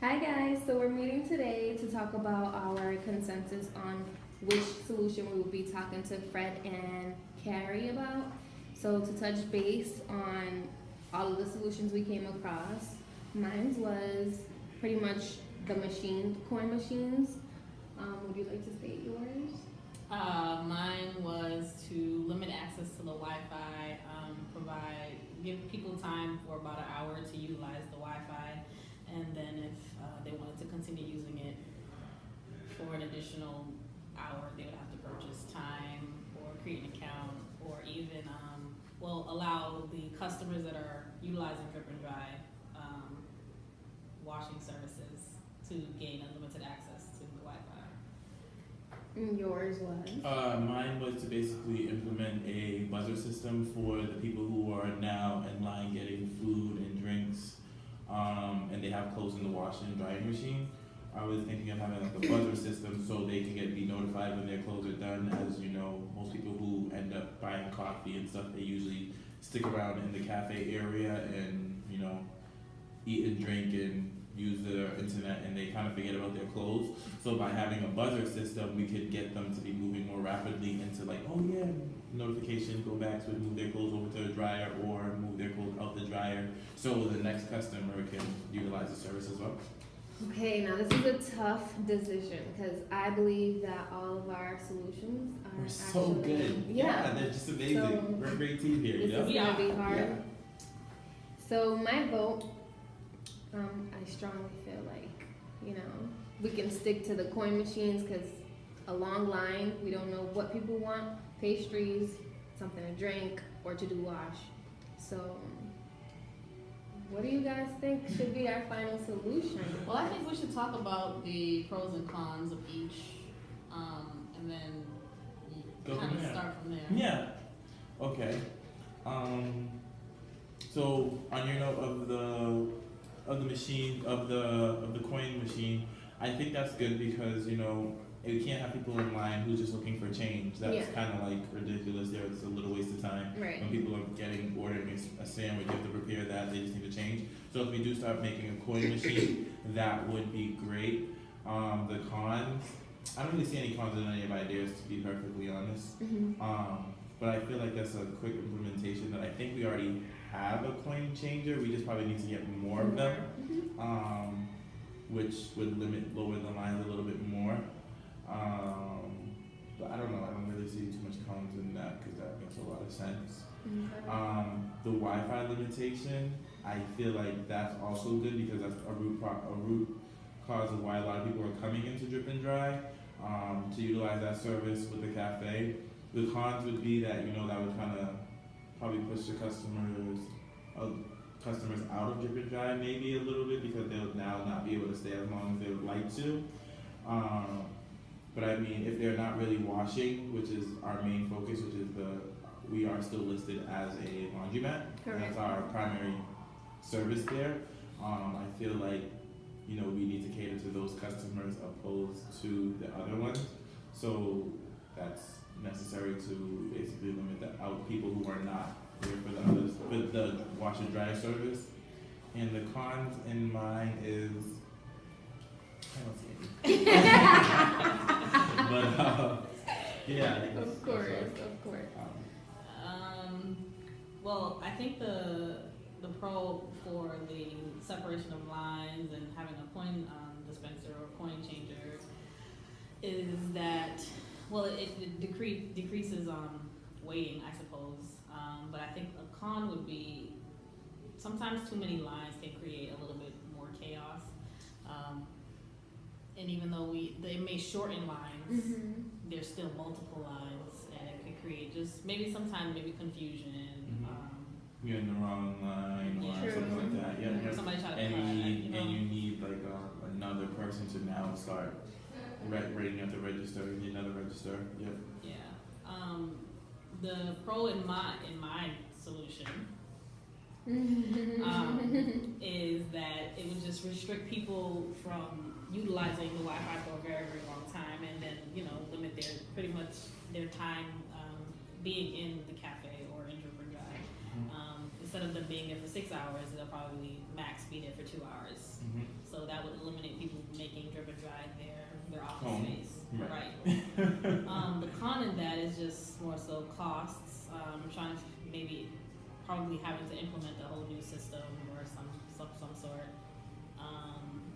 Hi guys, so we're meeting today to talk about our consensus on which solution we will be talking to Fred and Carrie about. So to touch base on all of the solutions we came across, mine was pretty much the coin machines. Would you like to state yours? Mine was to limit access to the Wi-Fi, give people time for about an hour to utilize the Wi-Fi, and then if they wanted to continue using it for an additional hour, they would have to purchase time or create an account, or even allow the customers that are utilizing Drip and Dry washing services to gain unlimited access to the Wi-Fi. Yours was? Mine was to basically implement a buzzer system for the people who are now in line getting food and drinks, and they have clothes in the washing and drying machine. I was thinking of having like a buzzer system so they can be notified when their clothes are done. As you know, most people who end up buying coffee and stuff, they usually stick around in the cafe area and eat and drink and use the internet, and they kind of forget about their clothes. So by having a buzzer system, we could get them to be moving more rapidly into like, oh yeah, notification, go back to move their clothes over to the dryer or move their clothes out the dryer, so the next customer can utilize the service as well. Okay, now this is a tough decision because I believe that all of our solutions are We're so good. Yeah, They're just amazing. So, We're a great team here. This is gonna be hard. Yeah. So my vote, I strongly feel like we can stick to the coin machines because a long line. We don't know what people want: pastries, something to drink, or to do wash. So. What do you guys think should be our final solution? Well, I think we should talk about the pros and cons of each, and then kind of start from there. Yeah. Okay. So on your note of the machine of the coin machine, I think that's good because you can't have people in line who's just looking for change. That's kind of like ridiculous. It's a little waste of time. Right. When people are ordering a sandwich, you have to prepare that. They just need to change. So if we do start making a coin machine, that would be great. The cons, I don't really see any cons in any of my ideas, to be perfectly honest. Mm-hmm. But I feel like that's a quick implementation that I think we already have a coin changer. We just probably need to get more of them, which would lower the lines a little bit more. But I don't know. I don't really see too much cons in that because that makes a lot of sense. Mm-hmm. The Wi-Fi limitation, I feel like that's also good because that's a root cause of why a lot of people are coming into Drip and Dry to utilize that service with the cafe. The cons would be that that would kind of probably push the customers out of Drip and Dry maybe a little bit because they'll now not be able to stay as long as they would like to. But I mean, if they're not really washing, which is our main focus, we are still listed as a laundromat. Correct. That's our primary service there. I feel like we need to cater to those customers opposed to the other ones. So that's necessary to basically limit out people who are not there for the others, with the wash and dry service. And the cons in mine is I don't see any. But yeah. Of course. Well, I think the pro for the separation of lines and having a coin dispenser or coin changer is that it decreases waiting, I suppose. But I think a con would be sometimes too many lines can create a little bit more chaos. And even though they may shorten lines, there's still multiple lines, and it could create just sometimes confusion. You're in the wrong line or something like that. Yeah. Somebody try to and you need like another person to now start rating at the register. You need another register. Yep. Yeah. The pro in my solution is that it would just restrict people from utilizing the Wi-Fi for a very, very long time, and then limit their time being in the cafe or in Drip and Dry. Instead of them being there for 6 hours, they'll probably max be there for 2 hours. So that would eliminate costs. Trying to maybe probably having to implement a whole new system or some sort.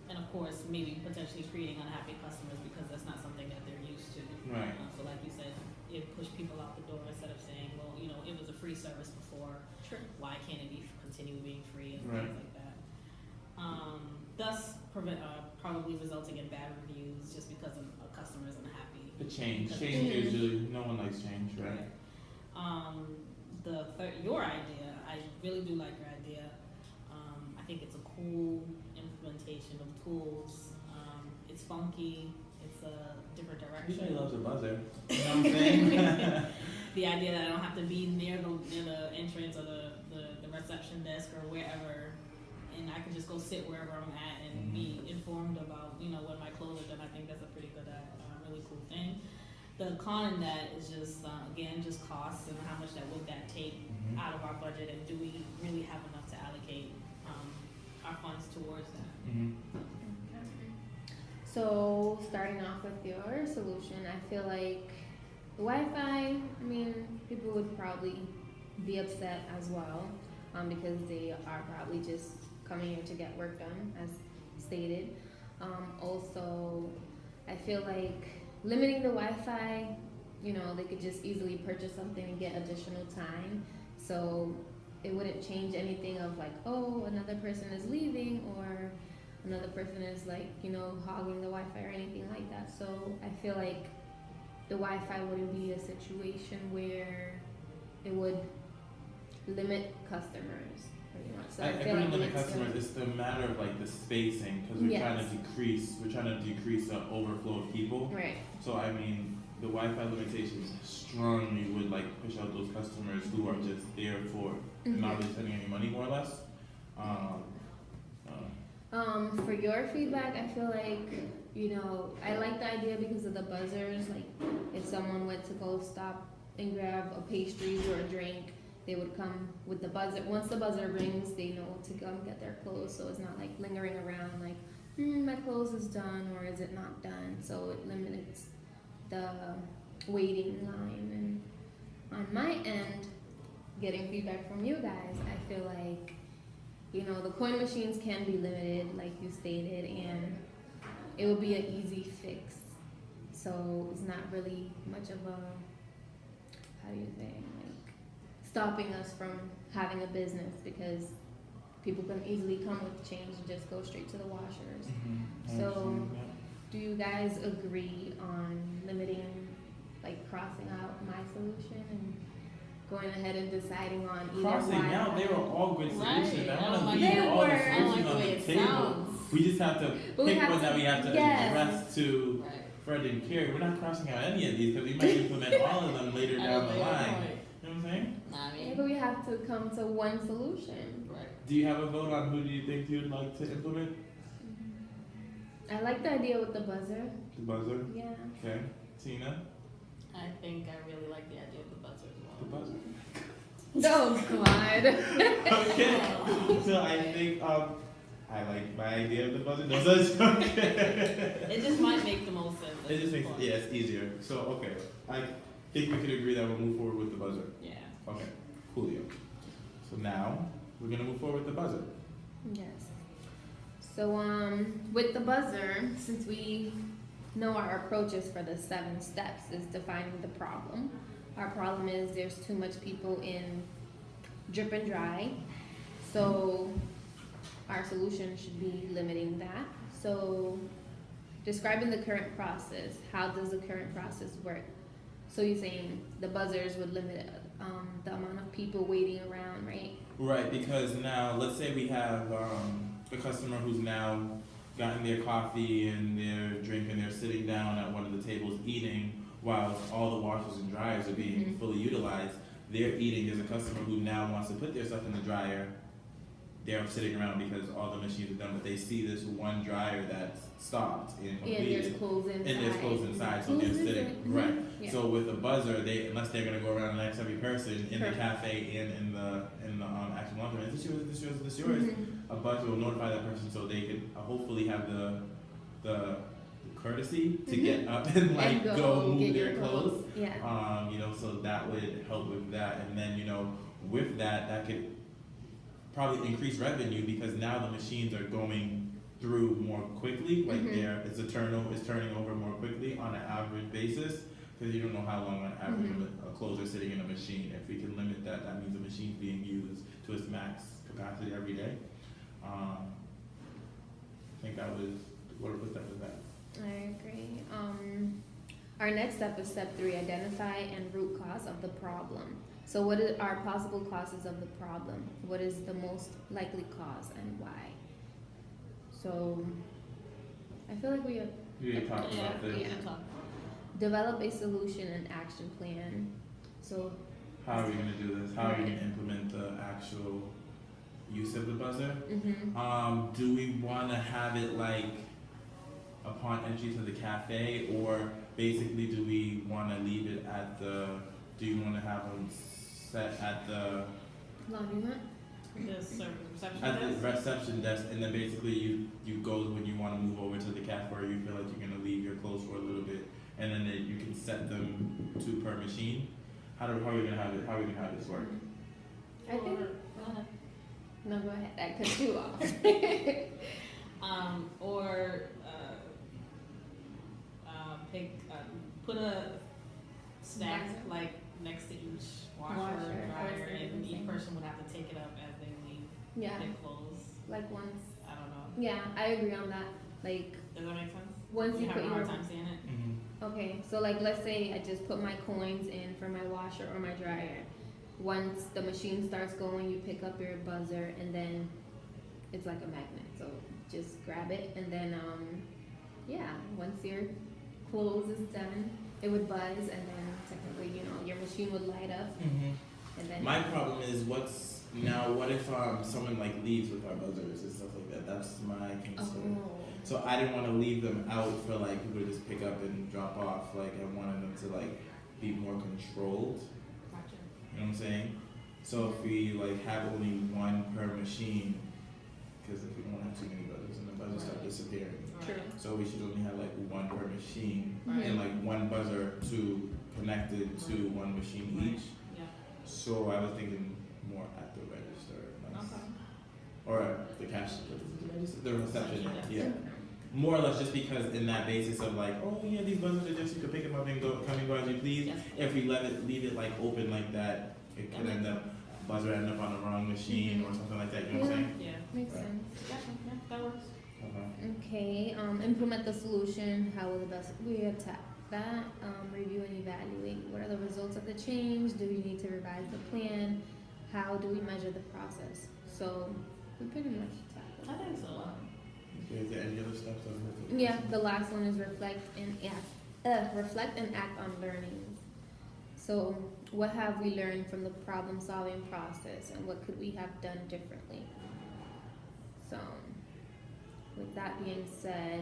And of course, maybe potentially creating unhappy customers because that's not something that they're used to. Right. So like you said, it pushed people out the door instead of saying, well, it was a free service before. Sure. Why can't it continue being free and Right. things like that? Thus, probably resulting in bad reviews just because a customer is unhappy. The change. Because- Change usually, no one likes change, right? Your idea, I really do like your idea. I think it's a cool implementation of tools. It's funky. It's a different direction. Everybody loves a buzzer. You know what I'm saying? The idea that I don't have to be near the entrance or the reception desk or wherever, and I can just go sit wherever I'm at and be informed about when my clothes are done. I think that's a pretty good, really cool thing. The con in that is just again just costs and how much would that take Mhm. out of our budget, and do we really have enough to allocate our funds towards that? Mhm. So starting off with your solution, I feel like the Wi-Fi, I mean, people would probably be upset as well, because they are probably just coming here to get work done, as stated. Also, I feel like limiting the Wi-Fi, they could just easily purchase something and get additional time. So it wouldn't change anything of like, oh, another person is leaving or another person is like, hogging the Wi-Fi or anything like that. So I feel like the Wi-Fi wouldn't be a situation where it would limit customers. So I feel agree like with the it's customers. It's the matter of like the spacing because we're Yes. trying to decrease the overflow of people. right. So I mean, the Wi-Fi limitations strongly would like push out those customers who are just there for not really spending any money, more or less. For your feedback, I feel like, I like the idea because of the buzzers. Like, if someone went to go stop and grab a pastries or a drink, they would come with the buzzer. Once the buzzer rings, they know to come get their clothes. So it's not like lingering around like, my clothes is done or is it not done? So it limits the waiting line. And on my end, getting feedback from you guys, I feel like, the coin machines can be limited, like you stated, and it would be an easy fix. So it's not really much of a, how do you say, like, stopping us from having a business because people can easily come with change and just go straight to the washers. So, do you guys agree on limiting, like crossing out my solution and going ahead and deciding on either Crossing Wi-Fi? out, they were all good solutions. Right. I want to like leave They all the were. I don't solutions like the on way the it table. sounds. We just have to But we pick have one to- that we have to yes. address to Right. Fred and Carrie. We're not crossing out any of these because we might implement all of them later down the line. You know what I'm saying? Maybe we have to come to one solution. Right. Do you have a vote on who do you think you'd like to implement? I like the idea with the buzzer. The buzzer. Yeah. Okay. Tina. I think I really like the idea of the buzzer as The well. buzzer. Oh God. Okay. So I think I like my idea of the buzzer. No, that's okay. It just might make the most sense. at It just this makes point. it's easier. So okay, I think we could agree that we'll move forward with the buzzer. Yeah. Okay, coolio. So now we're gonna move forward with the buzzer. Yes. So with the buzzer, since we know our approaches for the 7 steps is defining the problem. Our problem is there's too much people in drip and dry. So our solution should be limiting that. So describing the current process. How does the current process work? So you're saying the buzzers would limit the amount of people waiting around, right? Right, because now let's say we have a customer who's now gotten their coffee and their drink and they're sitting down at one of the tables eating while all the washers and dryers are being fully utilized. They're eating. There's a customer who now wants to put their stuff in the dryer. They're sitting around because all the machines are done, but they see this one dryer that's stopped and And completed. there's clothes inside. And there's clothes inside, so Who's they're this sitting in? right. Yeah. So with a buzzer, unless they're gonna go around and ask every person in Correct. the cafe and in the actual laundromat, is this yours? Is this yours? Is this yours? Mhm. A buzzer will notify that person so they could hopefully have the courtesy to get up and like And go move get their your clothes. Yeah. You know, so that would help with that, and then you know, with that, that could probably increase revenue because now the machines are going through more quickly. Like Mhm. it's turning over more quickly on an average basis because you don't know how long on average Mhm. a clothes are sitting in a machine. If we can limit that, that means the machine's being used to its max capacity every day. I think that was what step was that? I agree. Our next step is step 3: identify and root cause of the problem. So, what are possible causes of the problem? What is the most likely cause and why? So, I feel like we have We had talked about this. Yeah. develop a solution and action plan. So, How are we gonna do this? How are we Right. gonna implement the actual use of the buzzer? mhm. Do we want to have it like upon entry to the cafe, or basically do we want to leave it at the? Do you want to have them set at the Laundromat? The reception at the desk? reception desk, and then basically you go when you want to move over to the cafe, or you feel like you're gonna leave your clothes for a little bit, and then you can set them to per machine. How are we gonna have it? How are we gonna have this work? I think. Go ahead. No, go ahead. I cut you off. Or put a stack Buzzer. like next to each washer, Washer, or dryer, or and something. each person would have to take it up as they leave Yeah, their clothes. like once. I don't know. Yeah, I agree on that. Like Does that make sense? once you have put a your hard time seeing it. okay, so like let's say I just put my coins in for my washer or my dryer. Once the machine starts going, you pick up your buzzer and then it's like a magnet. So just grab it and then yeah, once your clothes is done, it would buzz and then technically, you know, your machine would light up and then My problem is what if someone like leaves with our buzzers and stuff like that? That's my concern. oh. So I didn't want to leave them out for like people to just pick up and drop off. Like I wanted them to like be more controlled. Gotcha. You know what I'm saying? So if we like have only one per machine, because if we don't have too many buzzers and the buzzers start Right. disappearing, True. so we should only have like one per machine Right. and like one buzzer connected to one machine Right. each. Yeah. So I was thinking more at the register, like, Okay. or at the cash, the reception. Reception, Yeah, more or less just because in that basis of like, oh yeah, these buzzers are just you can pick them up and come and go as you please. Yes. If we leave it like open like that, it could end up buzzer end up on the wrong machine or something like that. You know what I'm saying? Yeah. Makes Right. sense. Gotcha. Yeah, that works. Okay, implement the solution. How will the best we attack that? Review and evaluate. What are the results of the change? Do we need to revise the plan? How do we measure the process? So we pretty much tackled I think so. Okay, is there any other steps? Yeah, the last one is reflect and act. Reflect and act on learnings. So, what have we learned from the problem-solving process, and what could we have done differently? So, with that being said,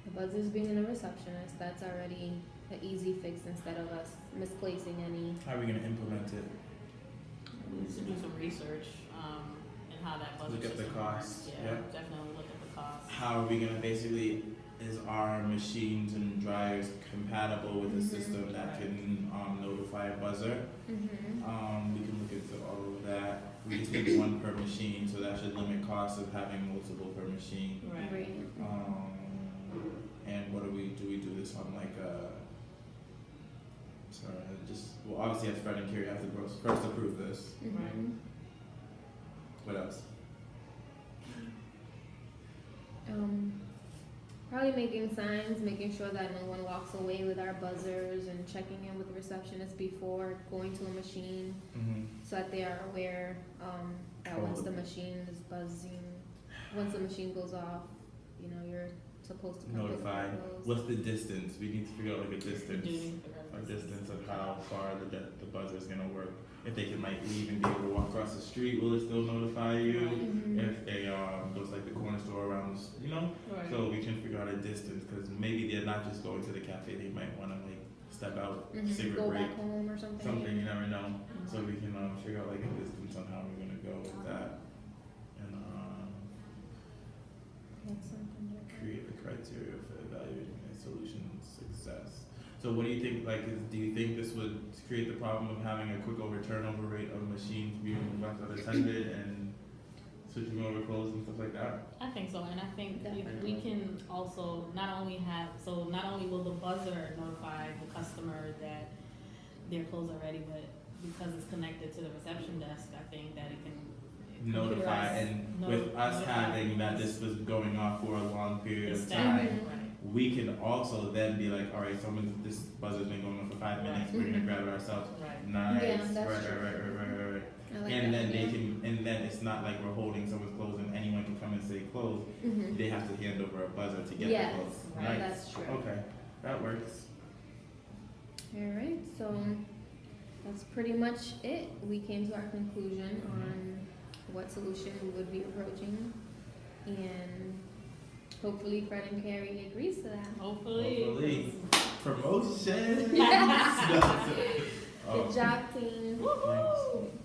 the buzzers being a receptionist, that's already an easy fix instead of us misplacing any. How are we gonna implement it? We need to do some research and how that buzzer Look at the system costs, works. yeah. Definitely look at the costs. How are we gonna basically? Is our machines and dryers compatible with a Mhm. system that can notify a buzzer? Mm-hmm. We can look into all of that. We just need one per machine, so that should limit costs of having multiple per machine. Right. Right. And what do we do this on like sorry, well obviously as Fred and Carrie have to first approve this. Mm-hmm. What else? Probably making signs, making sure that no one walks away with our buzzers, and checking in with the receptionist before going to a machine, so that they are aware that once the machine is buzzing, once the machine goes off, you know, you're supposed to come pick up Notified. your clothes. What's the distance? We need to figure out like a We do distance. need the A references. distance of how far the buzzer is gonna work. If they can like leave and be able to walk across the street, will it still notify you? Mhm. If they goes like the corner store around, you know, Right. so we can figure out a distance because maybe they're not just going to the cafe. They might want to like step out, Mhm. cigarette Go break, back home or something. something. You never know. So we can figure out like a distance on how we're gonna go with that. And That's something different. create the criteria for evaluating a solution's success. So what do you think, do you think this would create the problem of having a quick over turnover rate of machines being left unattended and switching over clothes and stuff like that? I think so, and I think if Definitely. we can also not only will the buzzer notify the customer that their clothes are ready, but because it's connected to the reception desk, I think that it can Notify, computerize- and no- with us notify having that us. this was going off for a long period The of staff, time, right, we can also then be like, all right, this buzzer's been going on for 5 minutes, we're gonna Mhm. grab it ourselves. right. Nice, Yeah, right, that's right, true. right. I like And that then they idea. can, and then it's not like we're holding someone's clothes and anyone can come and say clothes. Mhm. They have to hand over a buzzer to get Yes, the clothes. right, Nice. that's true. Okay, that works. Alright, so that's pretty much it. We came to our conclusion on what solution we would be approaching, and hopefully Fred and Carrie agrees to that. Hopefully. Promotion. Yes. Oh, Good job, team. thanks.